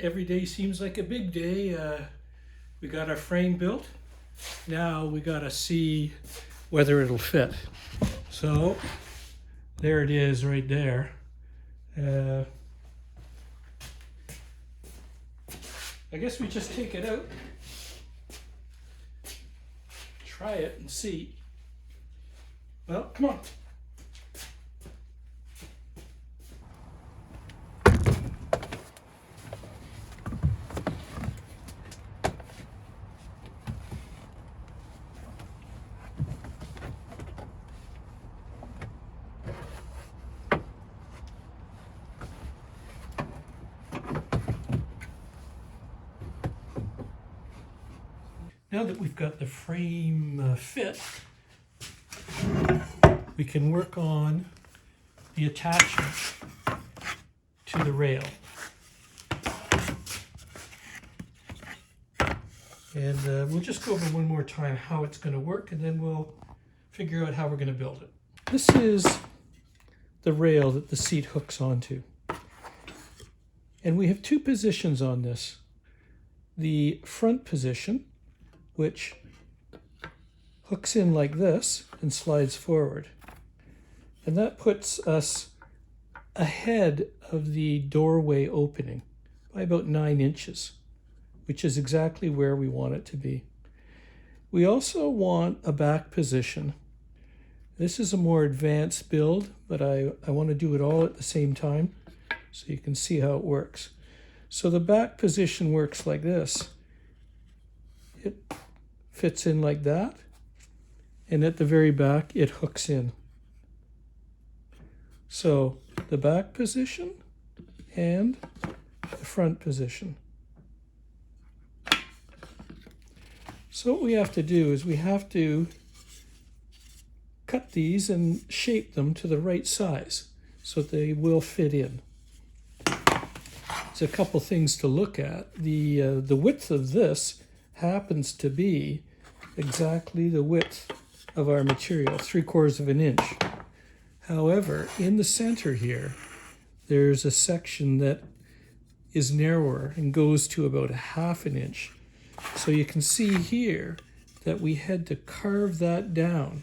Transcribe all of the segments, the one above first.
every day seems like a big day. We got our frame built. Now we gotta see whether it'll fit. So there it is right there. I guess we just take it out, try it and see. Well, come on. Now that we've got the frame fit, we can work on the attachment to the rail. And we'll just go over one more time how it's going to work, and then we'll figure out how we're going to build it. This is the rail that the seat hooks onto. And we have two positions on this. The front position, which hooks in like this and slides forward. And that puts us ahead of the doorway opening by about 9 inches, which is exactly where we want it to be. We also want a back position. This is a more advanced build, but I want to do it all at the same time so you can see how it works. So the back position works like this. It fits in like that, and at the very back it hooks in. So the back position and the front position. So what we have to do is we have to cut these and shape them to the right size so that they will fit in. There's a couple things to look at. The width of this happens to be exactly the width of our material, 3/4 of an inch. However, in the center here, there's a section that is narrower and goes to about 1/2 an inch. So you can see here that we had to carve that down.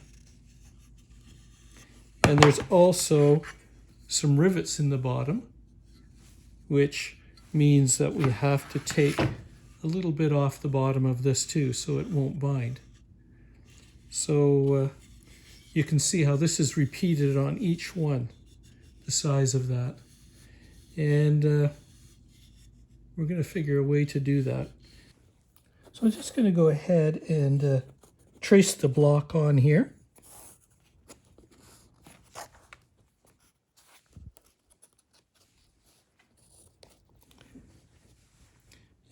And there's also some rivets in the bottom, which means that we have to take a little bit off the bottom of this too, so it won't bind. So you can see how this is repeated on each one, the size of that. And we're going to figure a way to do that. So I'm just going to go ahead and trace the block on here.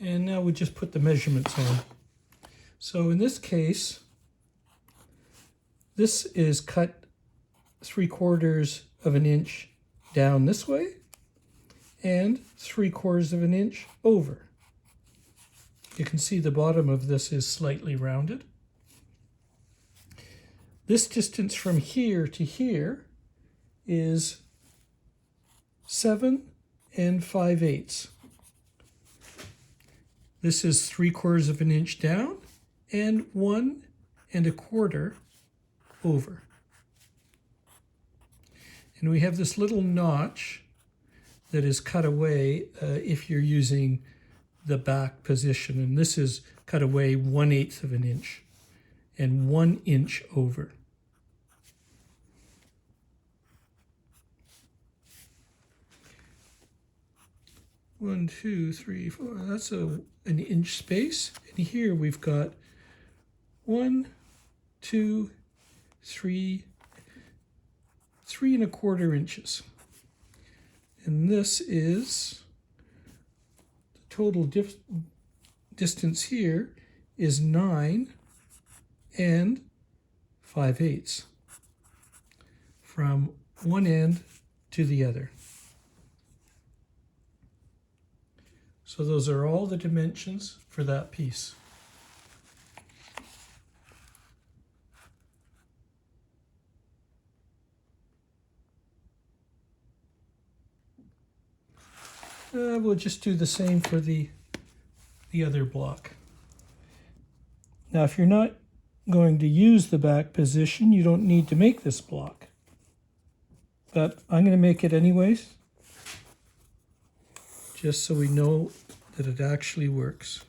And now we just put the measurements on. So in this case, this is cut 3/4 of an inch down this way and 3/4 of an inch over. You can see the bottom of this is slightly rounded. This distance from here to here is 7 5/8. This is 3/4 of an inch down and 1 1/4 over. And we have this little notch that is cut away if you're using the back position. And this is cut away 1/8 of an inch and 1 inch over. One, two, three, four. That's an inch space. And here we've got 1, 2, 3, 3 1/4 inches. And this is the total distance here is 9 5/8 from one end to the other. So those are all the dimensions for that piece. We'll just do the same for the other block. Now, if you're not going to use the back position, you don't need to make this block. But I'm going to make it anyways, just so we know that it actually works.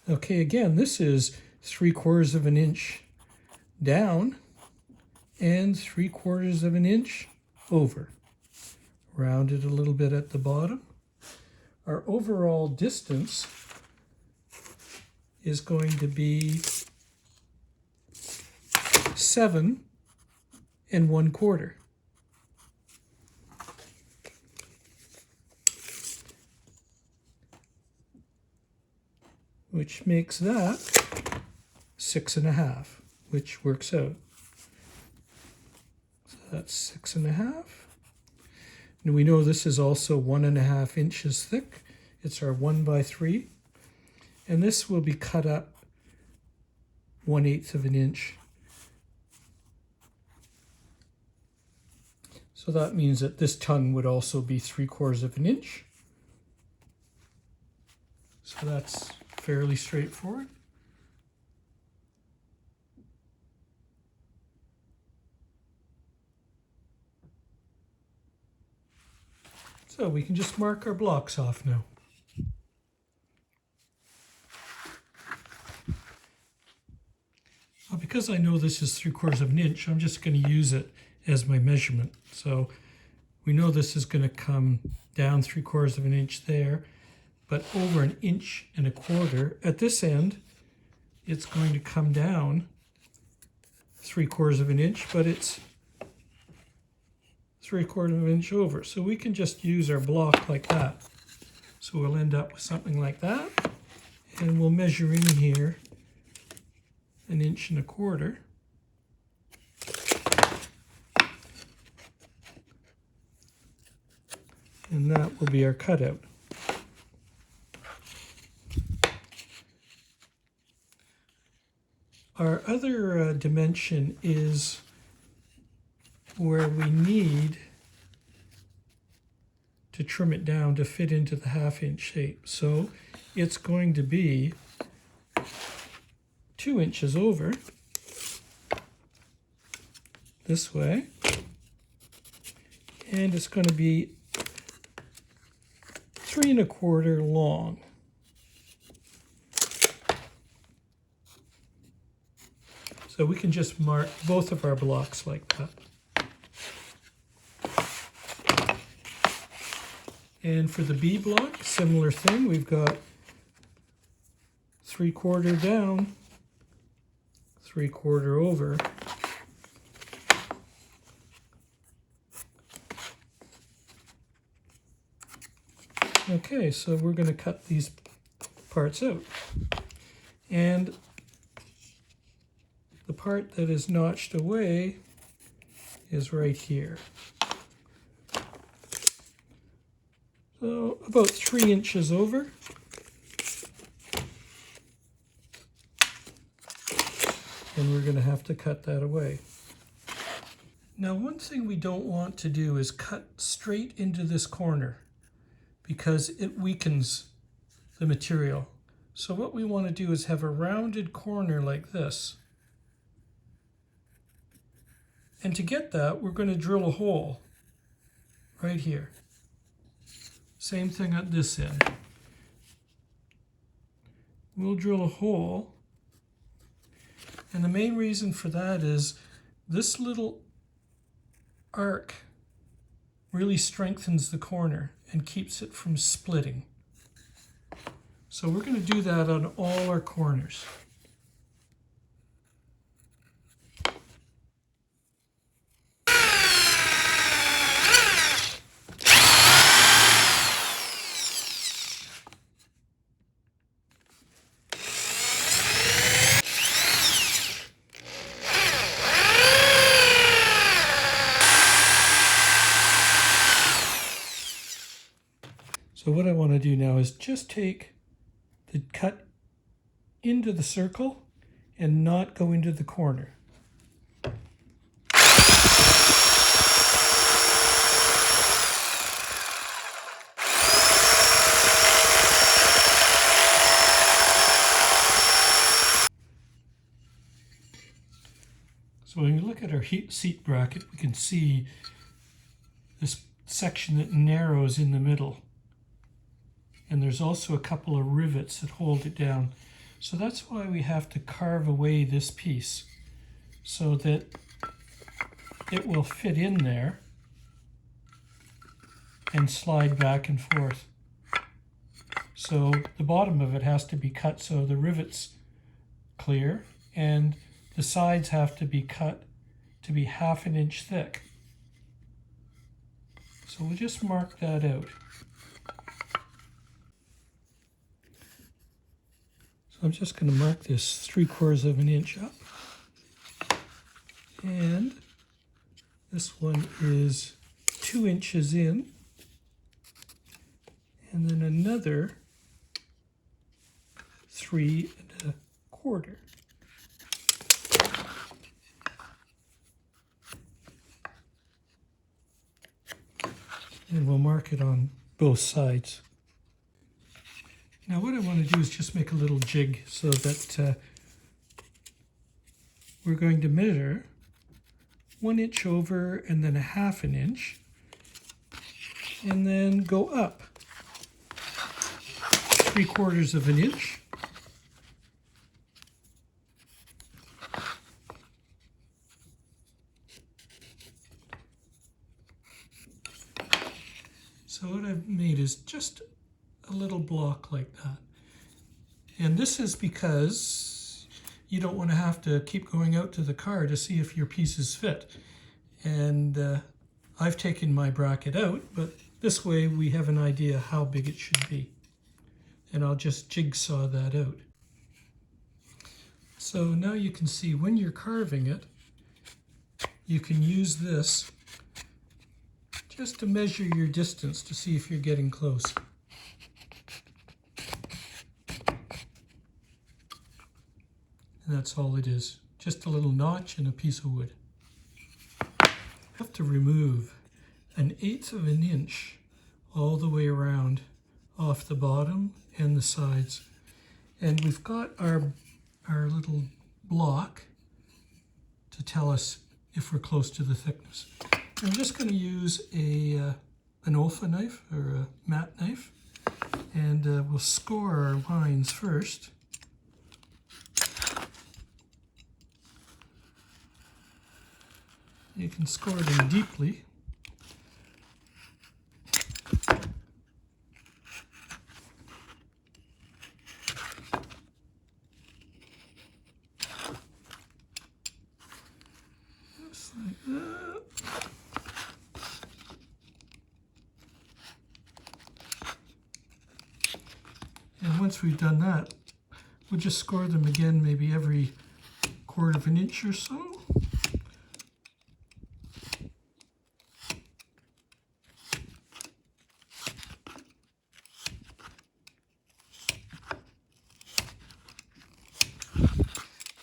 Okay, again, this is 3/4 of an inch down and 3/4 of an inch over. Rounded a little bit at the bottom. Our overall distance is going to be 7 1/4. Which makes that 6 1/2, which works out. So that's 6 1/2. And we know this is also 1 1/2 inches thick. It's our 1x3. And this will be cut up 1/8 of an inch. So that means that this tongue would also be 3/4 of an inch. So that's fairly straightforward. So we can just mark our blocks off now. Well, because I know this is 3/4 of an inch, I'm just going to use it as my measurement. So we know this is going to come down 3/4 of an inch there, but over 1 1/4 at this end, it's going to come down 3/4 of an inch, but it's 3/4 of an inch over. So we can just use our block like that. So we'll end up with something like that, and we'll measure in here 1 1/4 inches. And that will be our cutout. Our other dimension is where we need to trim it down to fit into the 1/2 inch shape. So it's going to be 2 inches over this way, and it's going to be 3 1/4 long. So we can just mark both of our blocks like that. And for the B block, similar thing. We've got 3/4 down, 3/4 over. Okay, so we're going to cut these parts out. And the part that is notched away is right here. So about 3 inches over. And we're going to have to cut that away. Now, one thing we don't want to do is cut straight into this corner, because it weakens the material. So what we want to do is have a rounded corner like this. And to get that, we're going to drill a hole right here. Same thing at this end. We'll drill a hole. And the main reason for that is this little arc really strengthens the corner and keeps it from splitting. So we're going to do that on all our corners. So what I want to do now is just take the cut into the circle and not go into the corner. So when you look at our seat bracket, we can see this section that narrows in the middle. And there's also a couple of rivets that hold it down. So that's why we have to carve away this piece so that it will fit in there and slide back and forth. So the bottom of it has to be cut so the rivet's clear, and the sides have to be cut to be 1/2 inch thick. So we'll just mark that out. So I'm just going to mark this 3/4 inch up. And this one is 2 inches in. And then another 3¼ . And we'll mark it on both sides. Now what I want to do is just make a little jig so that we're going to measure 1 inch over and then 1/2 inch, and then go up 3/4 inch. So what I've made is just a little block like that. And this is because you don't want to have to keep going out to the car to see if your pieces fit. And I've taken my bracket out, but this way we have an idea how big it should be. And I'll just jigsaw that out. So now you can see when you're carving it, you can use this just to measure your distance to see if you're getting close. And that's all it is, just a little notch and a piece of wood. I have to remove 1/8 inch all the way around off the bottom and the sides. And we've got our little block to tell us if we're close to the thickness. I'm just going to use an Olfa knife or a mat knife, and we'll score our lines first. You can score them deeply. Just like that. And once we've done that, we'll just score them again, maybe every 1/4 inch or so.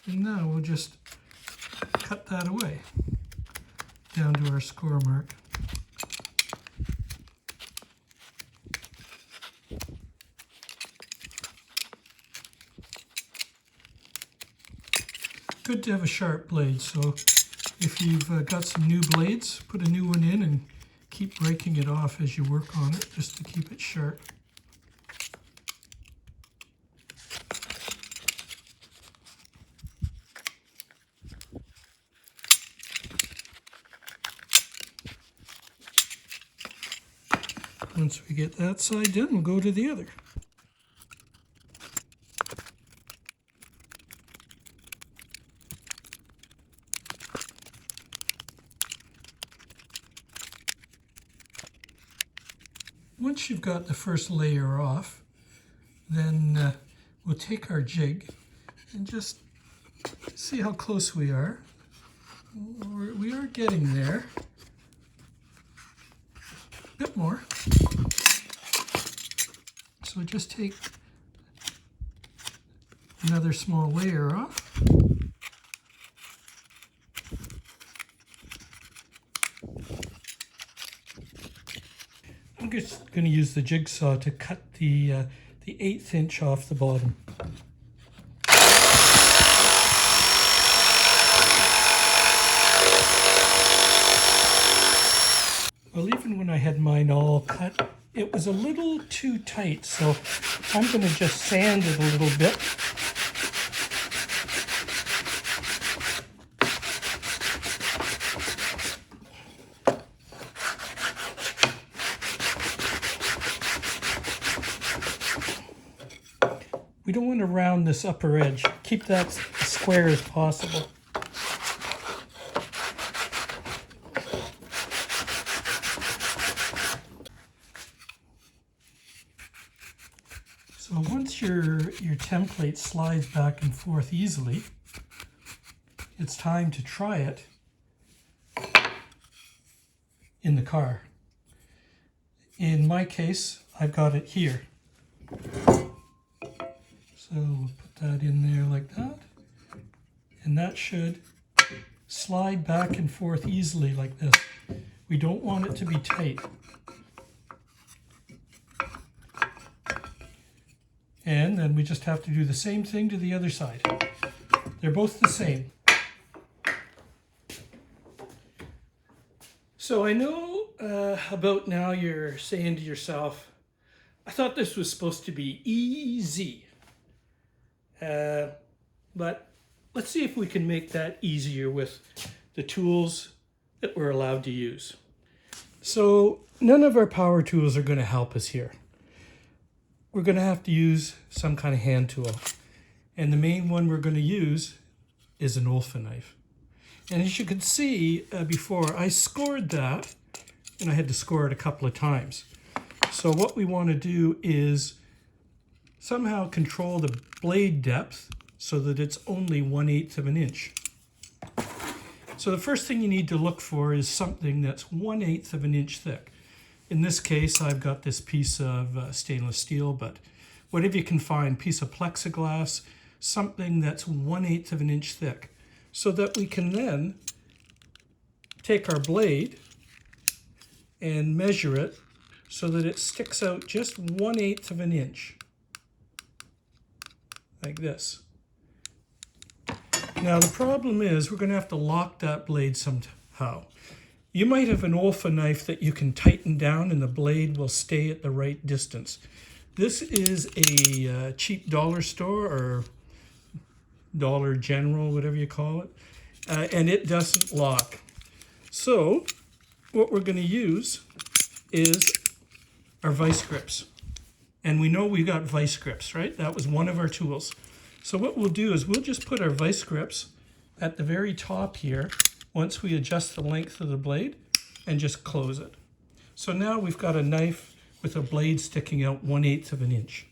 And now we'll just cut that away down to our score mark. Good to have a sharp blade, so if you've got some new blades, put a new one in and keep breaking it off as you work on it, just to keep it sharp. Once we get that side done, we'll go to the other. Once you've got the first layer off, then we'll take our jig and just see how close we are. We are getting there. A bit more. So just take another small layer off. I'm just going to use the jigsaw to cut the 1/8 inch off the bottom. Well, even when I had mine all cut, it was a little too tight, so I'm going to just sand it a little bit. We don't want to round this upper edge. Keep that as square as possible. So once your template slides back and forth easily, it's time to try it in the car. In my case, I've got it here. So we'll put that in there like that. And that should slide back and forth easily like this. We don't want it to be tight. And then we just have to do the same thing to the other side. They're both the same. So I know about now you're saying to yourself, I thought this was supposed to be easy. But let's see if we can make that easier with the tools that we're allowed to use. So none of our power tools are going to help us here. We're going to have to use some kind of hand tool. And the main one we're going to use is an Olfa knife. And as you can see before, I scored that, and I had to score it a couple of times. So what we want to do is somehow control the blade depth so that it's only 1/8 of an inch. So the first thing you need to look for is something that's 1/8 of an inch thick. In this case, I've got this piece of stainless steel, but whatever you can find, piece of plexiglass, something that's 1/8 of an inch thick, so that we can then take our blade and measure it so that it sticks out just 1/8 of an inch, like this. Now the problem is we're going to have to lock that blade somehow. You might have an Olfa knife that you can tighten down and the blade will stay at the right distance. This is a cheap dollar store or Dollar General, whatever you call it, and it doesn't lock. So what we're going to use is our vice grips. And we know we got vice grips, right? That was one of our tools. So what we'll do is we'll just put our vice grips at the very top here once we adjust the length of the blade and just close it. So now we've got a knife with a blade sticking out 1/8 of an inch.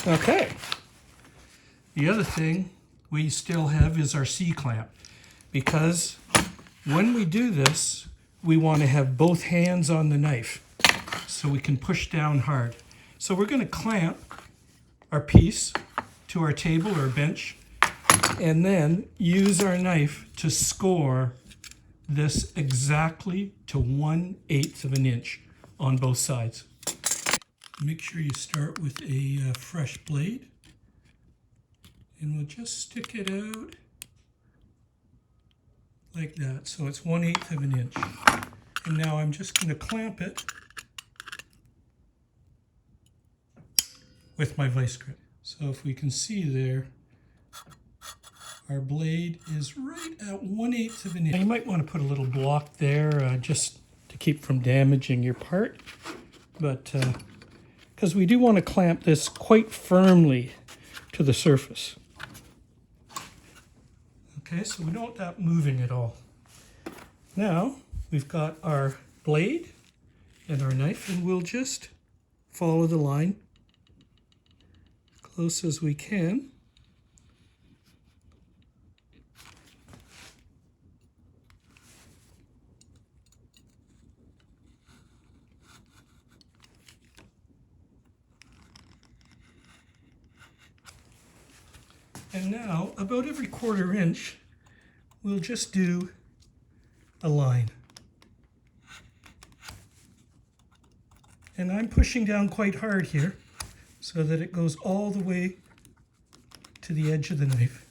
Okay. The other thing we still have is our C-clamp, because when we do this, we want to have both hands on the knife so we can push down hard. So we're going to clamp our piece to our table or bench and then use our knife to score this exactly to 1/8 of an inch on both sides. Make sure you start with a fresh blade, and we'll just stick it out like that, so it's 1/8 of an inch. And now I'm just going to clamp it with my vice grip. So if we can see there, our blade is right at 1/8 of an inch. Now you might want to put a little block there just to keep from damaging your part, but because we do want to clamp this quite firmly to the surface. Okay, so we don't want that moving at all. Now we've got our blade and our knife, and we'll just follow the line close as we can. And now, about every 1/4 inch, we'll just do a line. And I'm pushing down quite hard here so that it goes all the way to the edge of the knife.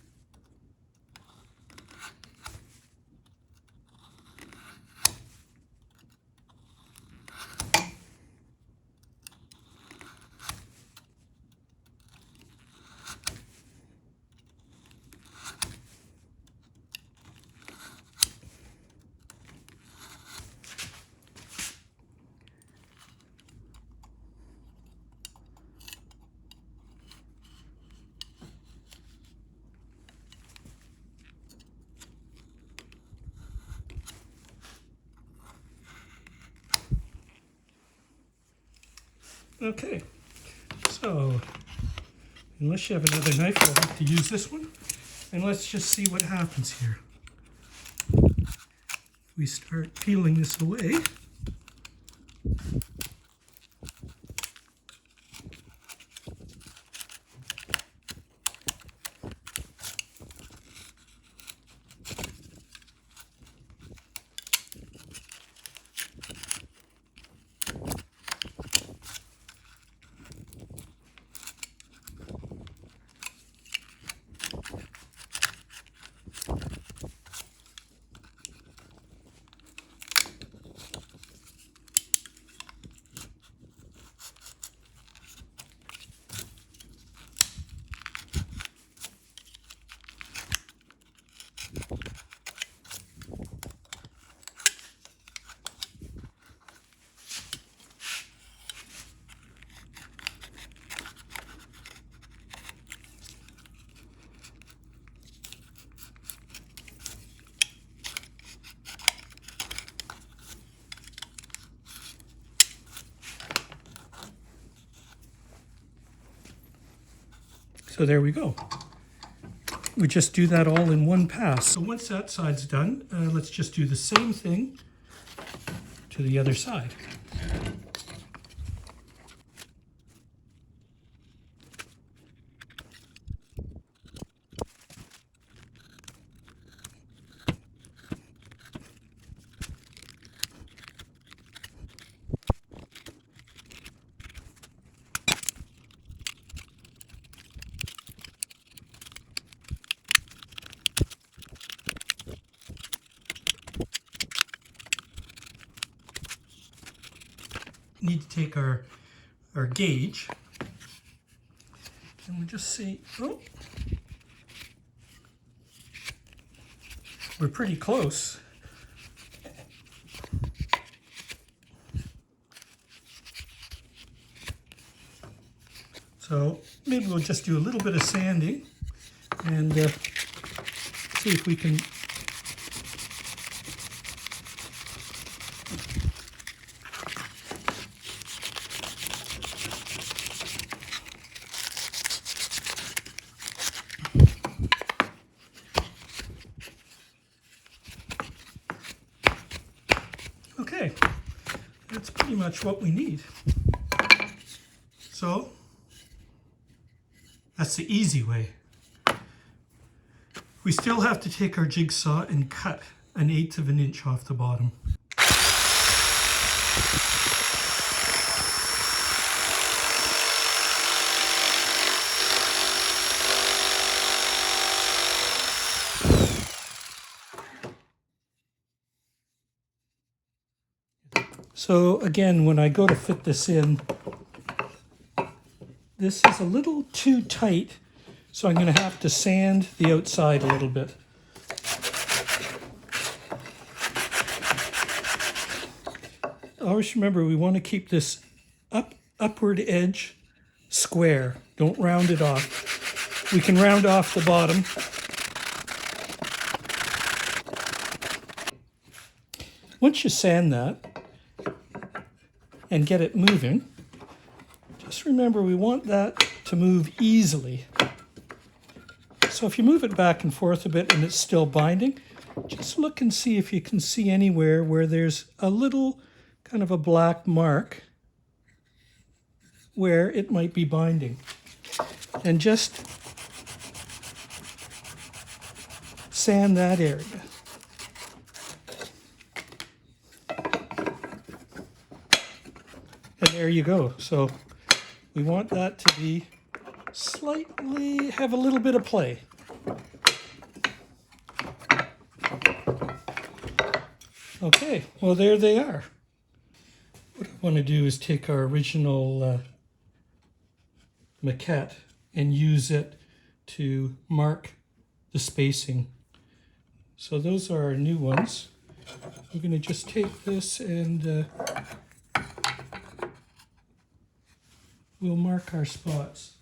Okay, so unless you have another knife, you'll have to use this one. And let's just see what happens here. We start peeling this away. So there we go. We just do that all in one pass. So once that side's done, let's just do the same thing to the other side. Need to take our gauge, and we just see, oh, we're pretty close. So maybe we'll just do a little bit of sanding and see if we can okay, that's pretty much what we need. So that's the easy way. We still have to take our jigsaw and cut 1/8 of an inch off the bottom. So again, when I go to fit this in, this is a little too tight, so I'm going to have to sand the outside a little bit. Always remember, we want to keep this upward edge square. Don't round it off. We can round off the bottom. Once you sand that and get it moving, just remember we want that to move easily. So if you move it back and forth a bit and it's still binding, just look and see if you can see anywhere where there's a little kind of a black mark where it might be binding. And just sand that area. And there you go. So we want that to be slightly, have a little bit of play. Okay, well there they are. What I want to do is take our original maquette and use it to mark the spacing. So those are our new ones. I'm going to just take this and we'll mark our spots.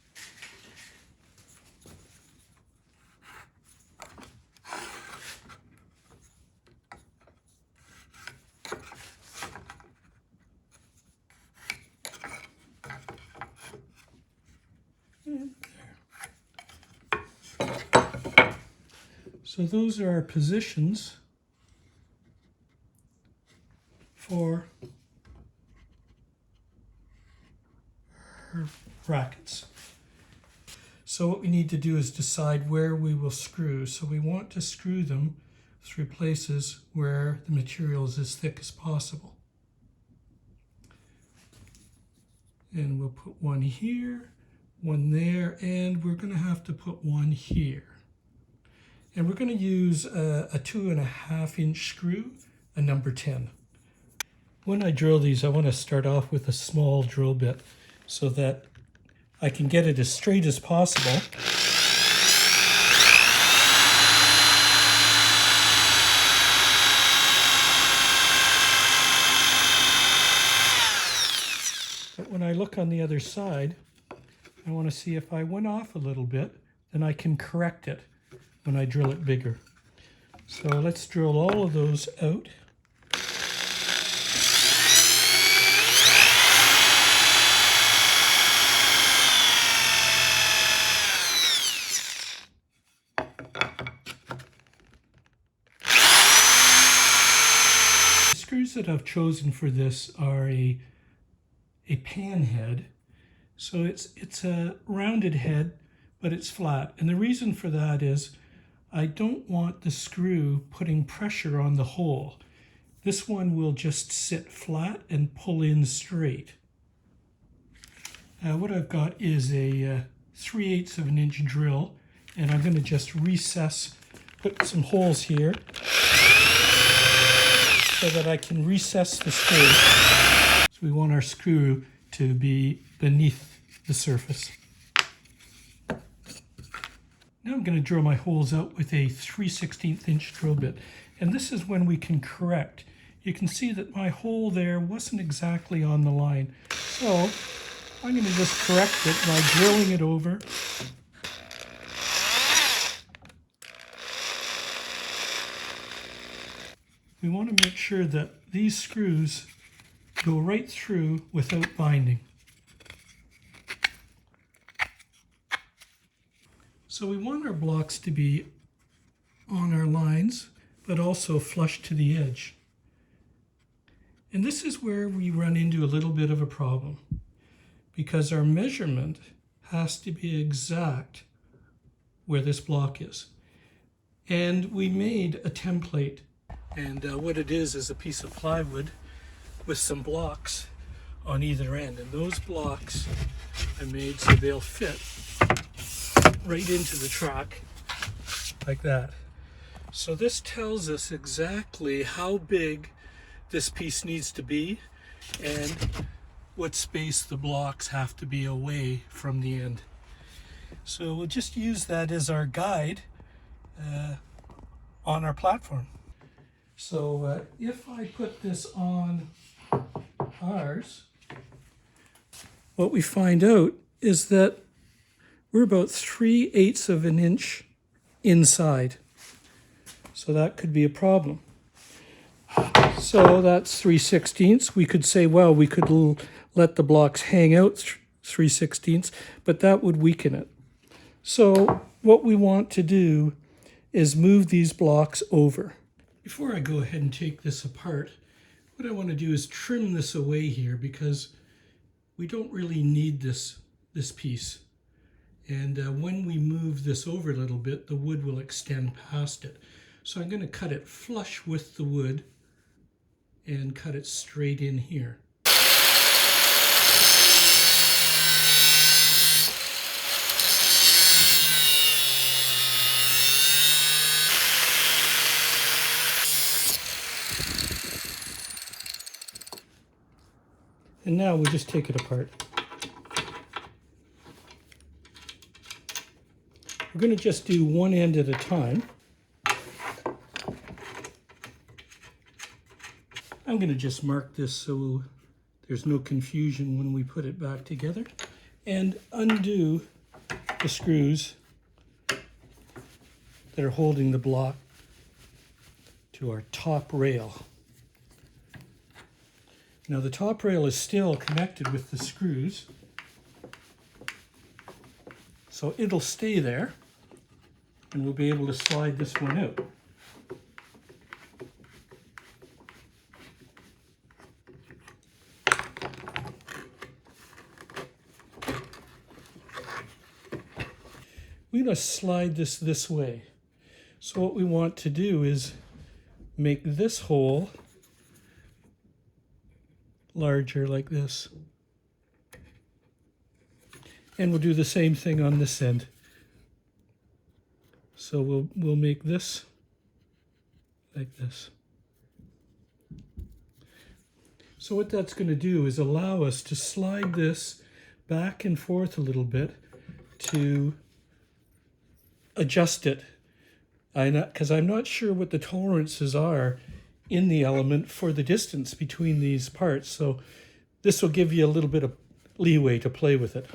So those are our positions for our brackets. So what we need to do is decide where we will screw. So we want to screw them through places where the material is as thick as possible. And we'll put one here, one there, and we're going to have to put one here. And we're going to use a 2.5 inch screw, a number 10. When I drill these, I want to start off with a small drill bit so that I can get it as straight as possible. But when I look on the other side, I want to see if I went off a little bit, then I can correct it when I drill it bigger. So let's drill all of those out. The screws that I've chosen for this are a pan head. So it's a rounded head, but it's flat. And the reason for that is I don't want the screw putting pressure on the hole. This one will just sit flat and pull in straight. What I've got is a 3/8 of an inch drill, and I'm going to just recess, put some holes here so that I can recess the screw. So we want our screw to be beneath the surface. Now I'm going to drill my holes out with a 3/16 inch drill bit, and this is when we can correct. You can see that my hole there wasn't exactly on the line, so I'm going to just correct it by drilling it over. We want to make sure that these screws go right through without binding. So we want our blocks to be on our lines, but also flush to the edge. And this is where we run into a little bit of a problem, because our measurement has to be exact where this block is. And we made a template, and what it is a piece of plywood with some blocks on either end, and those blocks I made so they'll fit right into the track like that. So this tells us exactly how big this piece needs to be and what space the blocks have to be away from the end. So we'll just use that as our guide on our platform. So if I put this on ours, what we find out is that we're about 3/8 of an inch inside. So that could be a problem. So that's 3/16. We could say, well, we could let the blocks hang out 3/16, but that would weaken it. So what we want to do is move these blocks over. Before I go ahead and take this apart, what I want to do is trim this away here, because we don't really need this piece. And when we move this over a little bit, the wood will extend past it. So I'm going to cut it flush with the wood and cut it straight in here. And now we'll just take it apart. We're going to just do one end at a time. I'm going to just mark this so there's no confusion when we put it back together, and undo the screws that are holding the block to our top rail. Now the top rail is still connected with the screws, so it'll stay there. and we'll be able to slide this one out. We're going to slide this way. So what we want to do is make this hole larger like this. And we'll do the same thing on this end. So we'll make this like this. So what that's going to do is allow us to slide this back and forth a little bit to adjust it. Because I'm not sure what the tolerances are in the element for the distance between these parts. So this will give you a little bit of leeway to play with it.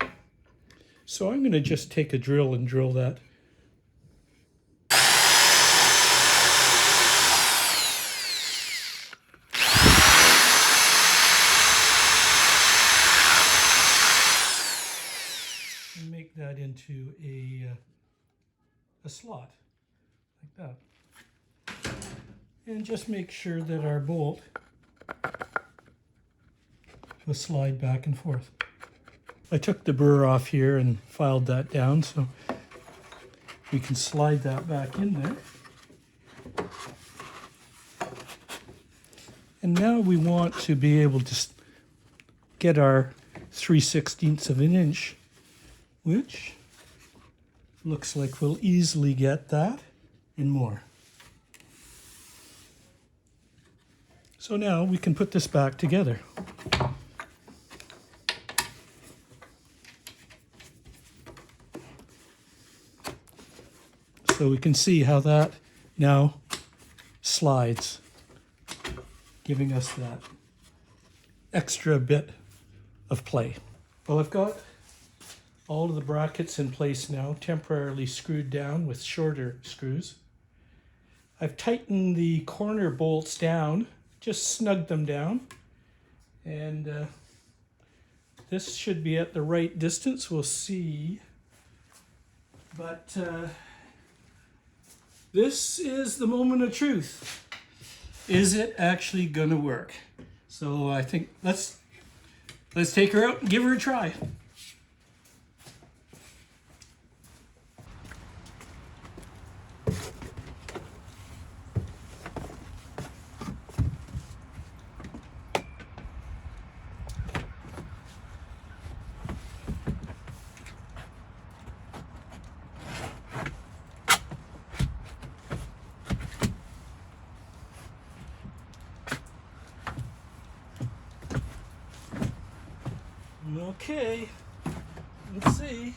So I'm going to just take a drill and drill that. And make that into a slot, like that. And just make sure that our bolt will slide back and forth. I took the burr off here and filed that down so we can slide that back in there. And now we want to be able to get our 3/16 of an inch, which looks like we'll easily get that and more. So now we can put this back together. So we can see how that now slides, giving us that extra bit of play. Well, I've got all of the brackets in place now, temporarily screwed down with shorter screws. I've tightened the corner bolts down, just snugged them down, and this should be at the right distance, we'll see. But this is the moment of truth. Is it actually gonna work? So I think let's take her out and give her a try. Okay, let's see.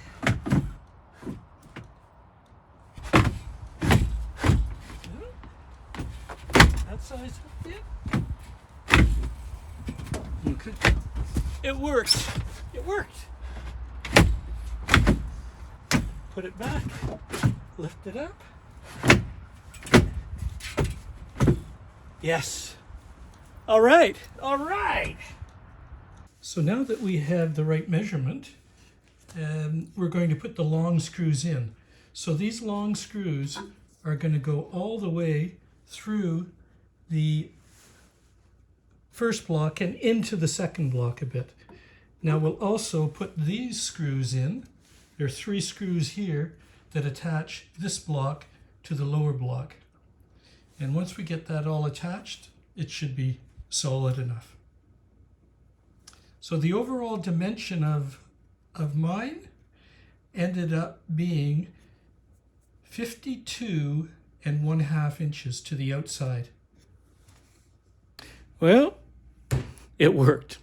That size fit. Okay. It worked. It worked. Put it back. Lift it up. Yes. All right. All right. So now that we have the right measurement, we're going to put the long screws in. So these long screws are going to go all the way through the first block and into the second block a bit. Now we'll also put these screws in. There are 3 screws here that attach this block to the lower block. And once we get that all attached, it should be solid enough. So the overall dimension of mine ended up being 52 1/2 inches to the outside. Well, it worked.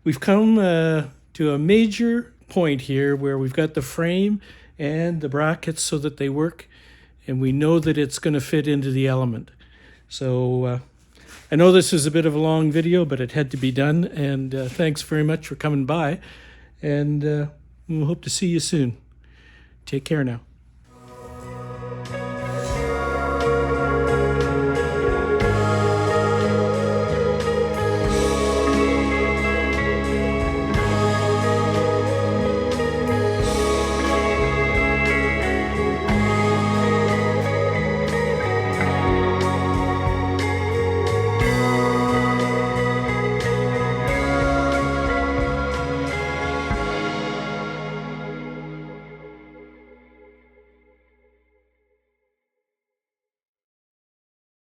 We've come to a major point here where we've got the frame and the brackets so that they work, and we know that it's going to fit into the element. So I know this is a bit of a long video, but it had to be done, and thanks very much for coming by, and we'll hope to see you soon. Take care now.